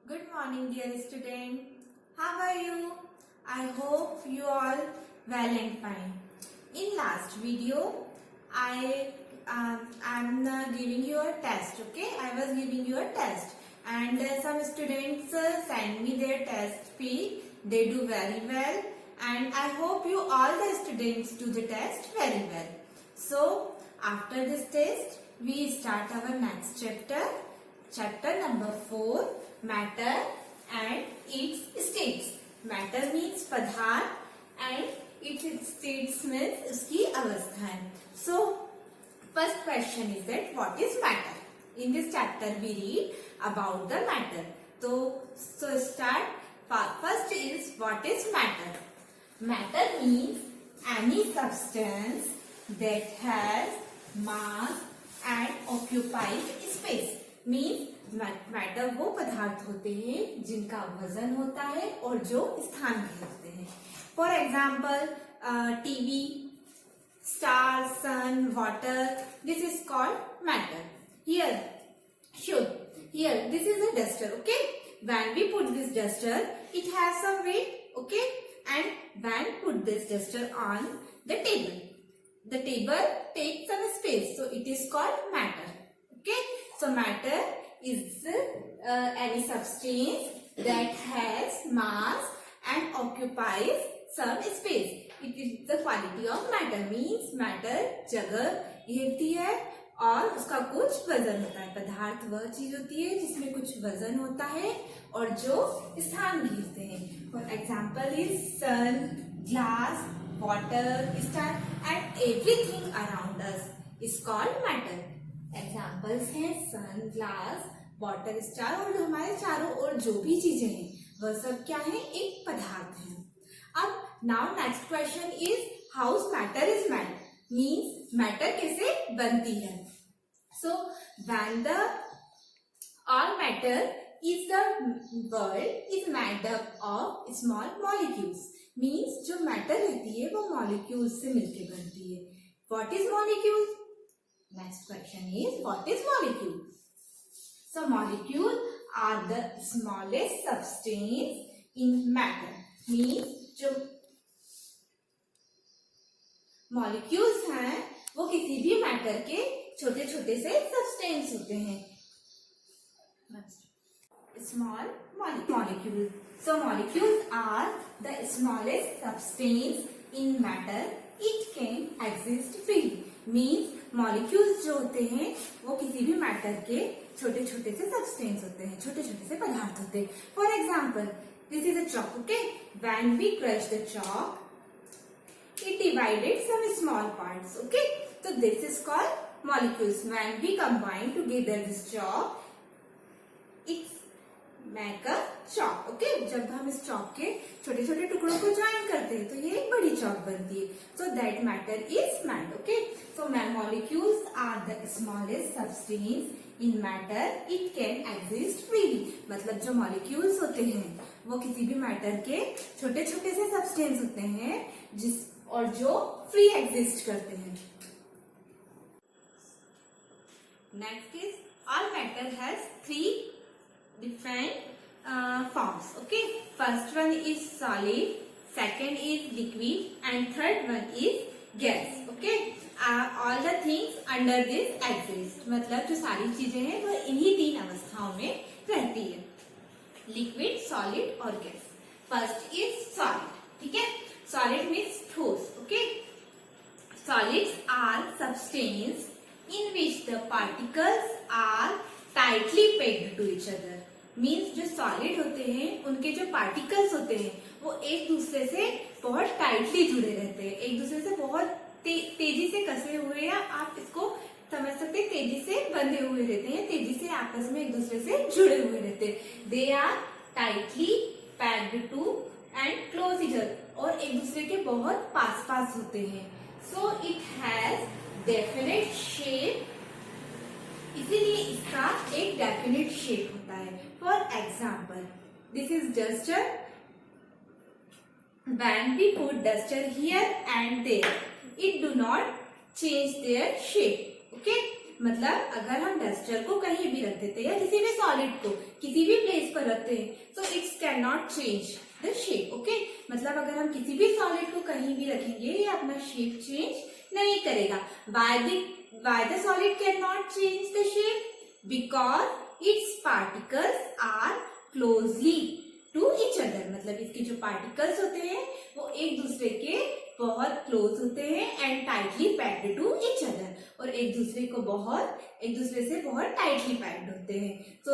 Good morning, dear student. How are you? I hope you all well and fine. In last video, I'm giving you a test. Okay, I was giving you a test, and some students send me their test fee. They do very well, and I hope you all the students do the test very well. So after this test, we start our next chapter. Chapter number 4, matter and its states. Matter means पदार्थ and its states means उसकी अवस्थाएं. So first question is that what is matter? In this chapter we read about the matter. So start. First is what is matter? Matter means any substance that has mass and occupies space. Means matter वो पदार्थ होते हैं जिनका वजन होता है और जो स्थान घेरते हैं. For example TV, star, sun, water, this is called matter. Here this is a duster. Okay, when we put this duster, it has some weight. Okay, and when put this duster on the table takes some space, so it is called matter. Okay, so matter is any substance that has mass and occupies some space. It is the quality of matter. Means matter जगह घेरती है और उसका कुछ वजन होता है. पदार्थ वह चीज होती है जिसमें कुछ वजन होता है और जो स्थान घेरते हैं. For example is sun, glass, water, star and everything around us is called matter. Examples हैं सन, ग्लास, वाटर, स्टार और हमारे चारों ओर जो भी चीजें हैं वह सब क्या है, एक पदार्थ है. अब now next question is how matter is made. Means matter कैसे बनती है. So when the all matter is the world is made up of small molecules. Means जो मैटर रहती है वो मॉलिक्यूल्स से मिलकर बनती है. What is molecule? Next question is what is molecule? So molecule are the smallest substance in matter. Means जो molecules हैं वो किसी भी matter के छोटे छोटे से substance होते हैं. Small molecule. So molecules are the smallest substance in matter. It can exist freely. Means molecules जो होते हैं वो किसी भी मैटर के छोटे छोटे से सब्सटेंस होते हैं, छोटे छोटे से पदार्थ होते हैं. For example this is a chalk. Okay, when we crush the chalk it divided some small parts. Okay, तो this is called molecules. When we combine together this chalk it's make a chalk. Okay, जब हम इस chalk के छोटे छोटे टुकड़ों को join करते हैं तो ये एक बड़ी चॉक बनती है. So that matter is made. Okay, so molecules are the smallest substance in matter. It can exist freely. मतलब जो molecules होते हैं वो किसी भी मैटर के छोटे छोटे से सब्सटेंस होते हैं और जो फ्री एग्जिस्ट करते हैं. Next is all matter has three different forms. Okay, first one is solid, second is liquid and third one is gas. Okay, all the things under this exist. मतलब जो सारी चीजें हैं वो इन्हीं तीन अवस्थाओं में रहती है, लिक्विड, सॉलिड और गैस. First is solid. ठीक है, सॉलिड मीन्स ठोस. Okay, solids are substance in which the particles are tightly pegged to each other. Means जो सॉलिड होते हैं उनके जो पार्टिकल्स होते हैं वो एक दूसरे से बहुत टाइटली जुड़े रहते हैं, एक दूसरे से बहुत तेजी से कसे हुए, या आप इसको समझ सकते हैं तेजी से बंधे हुए रहते हैं, तेजी से आपस में एक दूसरे से जुड़े हुए रहते हैं. They are tightly packed to and close each other, और एक दूसरे के बहुत पास पास होते हैं. So it has definite shape. इसीलिए इसका एक डेफिनेट शेप होता है. For example this is duster. When we put duster here and there it do not change their shape. Okay, मतलब अगर हम डस्टर को कहीं भी रख देते हैं या किसी भी सॉलिड को किसी भी प्लेस पर रखते हैं, so it cannot change the shape. Okay, मतलब अगर हम किसी भी सॉलिड को कहीं भी रखेंगे ये अपना शेप चेंज नहीं करेगा. Why the solid cannot change the shape? Because its particles are closely to each other. मतलब इसके जो पार्टिकल्स होते हैं वो एक दूसरे के बहुत क्लोज होते हैं and tightly packed to each other, और एक दूसरे से बहुत टाइटली पैक्ड होते हैं. So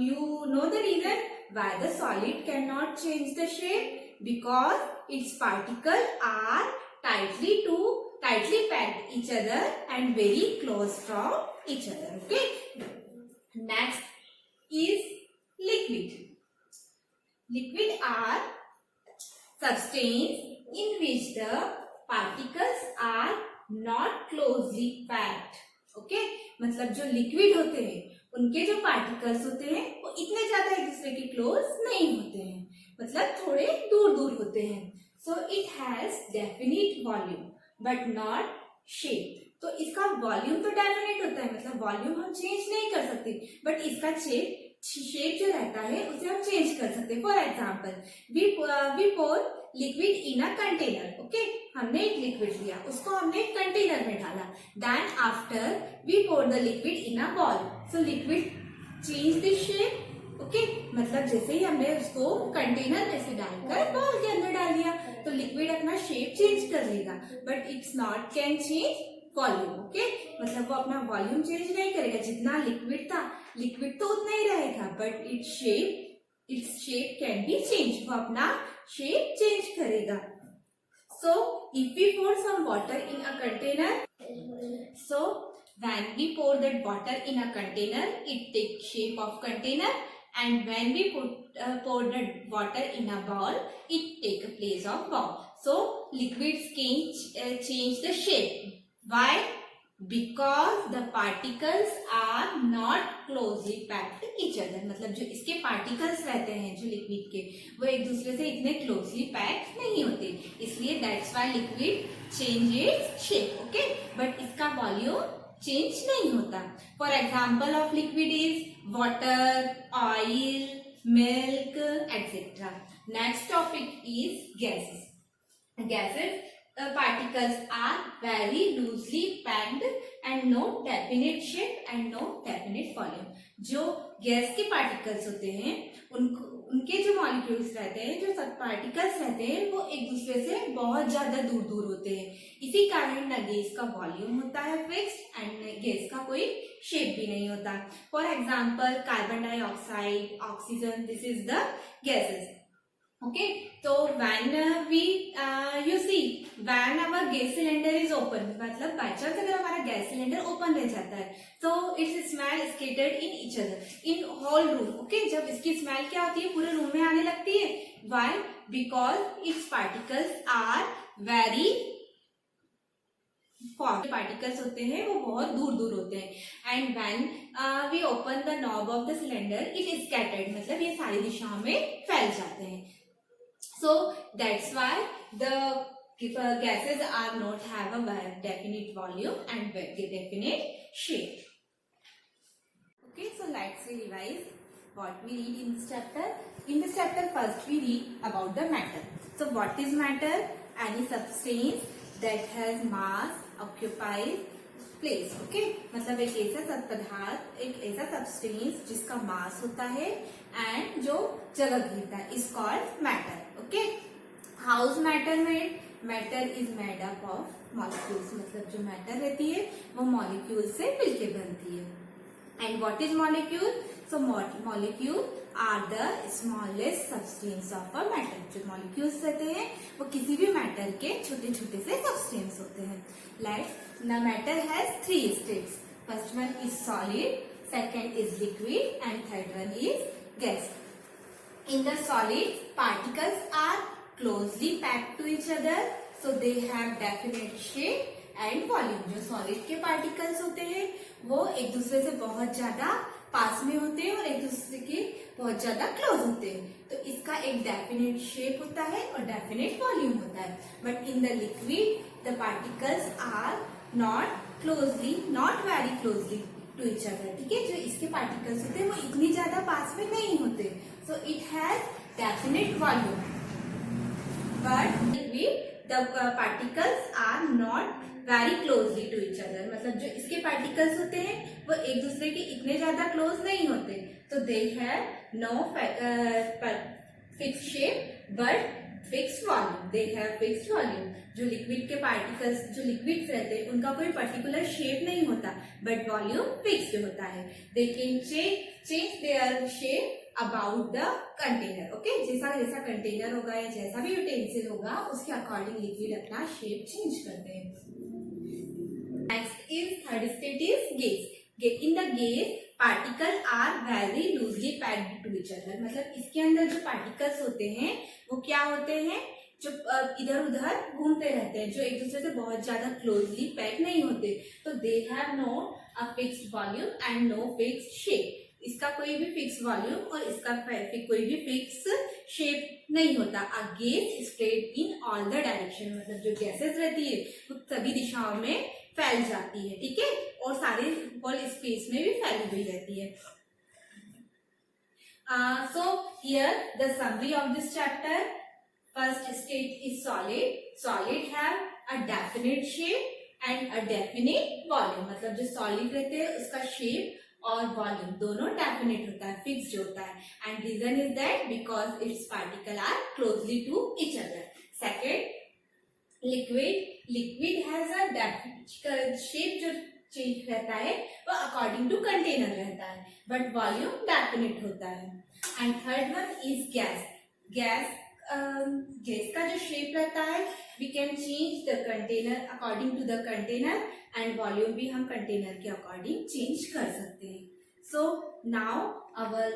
you know the reason why the solid can not change the shape, because its particle are tightly packed each other and very close from each other. Okay, next is liquid. Liquid are substance in which the particles are not closely packed. Okay, मतलब जो liquid होते हैं उनके जो particles होते हैं वो इतने ज्यादा एक दूसरे के क्लोज नहीं होते हैं, मतलब थोड़े दूर दूर होते हैं. So it has definite volume but not shape. तो इसका वॉल्यूम तो डेफिनेट होता है, मतलब वॉल्यूम हम चेंज नहीं कर सकते, बट इसका शेप जो रहता है उसे हम चेंज कर सकते हैं. For example we pour liquid in a container. Okay, हमने एक लिक्विड लिया, उसको हमने एक कंटेनर में डाला. Then after we pour the liquid in a bowl. So liquid change the shape. Okay, मतलब जैसे ही हमने उसको कंटेनर में से डालकर बॉल के अंदर डाल दिया तो लिक्विड अपना शेप चेंज कर लेगा, but it's not can change volume. Okay, मतलब वो अपना वॉल्यूम चेंज नहीं करेगा. जितना लिक्विड था लिक्विड तो उतना ही रहेगा, but its shape can be change. वो अपना शेप चेंज करेगा. So if we pour some water in a container, so when we pour that water in a container it takes shape of container, and when we pour the water in a bowl it take a place of bowl. So liquids can change the shape. Why? Because the particles are not closely packed each other. मतलब जो इसके particles रहते हैं जो liquid के वो एक दूसरे से इतने क्लोजली पैक नहीं होते, इसलिए that's why liquid change its shape. Okay, but इसका वॉल्यूम चेंज नहीं होता. For example of liquid is water, oil, milk etcetera. Next topic is gases. Gases particles are very loosely packed and no definite shape and no definite volume. जो gas के particles होते हैं उनके जो molecules रहते हैं, जो सब पार्टिकल्स रहते हैं वो एक दूसरे से बहुत ज्यादा दूर दूर होते हैं. इसी कारण न गैस का वॉल्यूम होता है फिक्स्ड एंड गैस का कोई शेप भी नहीं होता. For example carbon dioxide, oxygen, this is the gases. Okay, so when you see when our gas cylinder is open, मतलब by chance अगर हमारा गैस सिलेंडर ओपन रह जाता है so its smell scattered in each other in whole room. Okay, जब इसकी smell क्या होती है पूरे रूम में आने लगती है. Why? Because its particles are very particles होते हैं वो बहुत दूर दूर होते हैं. And when we open the knob of the cylinder it is scattered, मतलब ये सारी दिशाओं में फैल जाते हैं. So that's why the gases are not have a definite volume and definite shape. Okay, so let's revise what we read in this chapter. In this chapter, first we read about the matter. So what is matter? Any substance that has mass, occupies place. Okay, मतलब एक ऐसा पदार्थ, एक ऐसा substance जिसका मास होता है and जो जगह घेरता है is called matter. Okay, how is matter made? Matter is made up of molecules. मतलब जो मैटर रहती है वो मॉलिक्यूल से मिलके बनती है. And what is molecule? So molecule are the smallest substance of a matter. जो मॉलिक्यूल्स रहते हैं वो किसी भी मैटर के छोटे छोटे से सब्सटेंस होते हैं. Like the matter has 3 states. First one is solid, second is liquid, and third one is gas. In the solid, particles are closely packed to each other, so they have definite shape and volume. जो solid के particles होते हैं वो एक दूसरे से बहुत ज्यादा पास में होते हैं और एक दूसरे के बहुत ज्यादा क्लोज होते हैं. तो इसका एक डेफिनेट शेप होता है और डेफिनेट वॉल्यूम होता है. But in the liquid the particles are not very closely to each other. ठीक है, जो इसके पार्टिकल्स होते हैं वो इतनी ज्यादा पास में नहीं होते. it has definite volume. But liquid, the particles are not very closely to each other. मतलब जो इसके particles होते हैं वो एक दूसरे के इतने ज्यादा close नहीं होते, तो they have no fixed shape but fixed volume. They have fixed volume. जो liquid के particles, जो liquids रहते हैं उनका कोई particular shape नहीं होता but volume fixed होता है. They can change their shape about the container. Okay, जैसा जैसा कंटेनर होगा या जैसा भी यूटेंसिल होगा उसके अकॉर्डिंग लिक्विड अपना शेप चेंज करते हैं. Next is third state is gas. In the gas particle are very loosely packed to each other. मतलब इसके अंदर जो पार्टिकल्स होते हैं वो क्या होते हैं, जो इधर उधर घूमते रहते हैं, जो एक दूसरे से बहुत ज्यादा क्लोजली पैक नहीं होते. तो they have no a fixed volume and no fixed shape. इसका कोई भी फिक्स वॉल्यूम और इसका कोई भी फिक्स शेप नहीं होता. A gas spread in all the direction. मतलब जो गैसेस रहती है वो सभी दिशाओं में फैल जाती है, ठीक है, और सारे होल स्पेस में भी फैली हुई रहती है. So here the summary of this chapter. First state is solid. Solid have a definite shape and a definite volume. मतलब जो सॉलिड रहते हैं उसका शेप और वॉल्यूम दोनों डेफिनेट होता है, फिक्स्ड होता है. And reason is that because its particle are closely to each other. Second, liquid has a definite shape. जो चेंज रहता है वो अकॉर्डिंग टू कंटेनर रहता है बट वॉल्यूम डेफिनेट होता है. And third one is gas. Gas का जो शेप रहता है we can change the container according to the container and volume भी हम कंटेनर के अकॉर्डिंग चेंज कर सकते हैं. So now our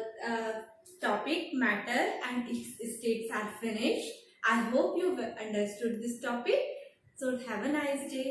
topic matter and its states are finished. I hope you understood this topic. So have a nice day.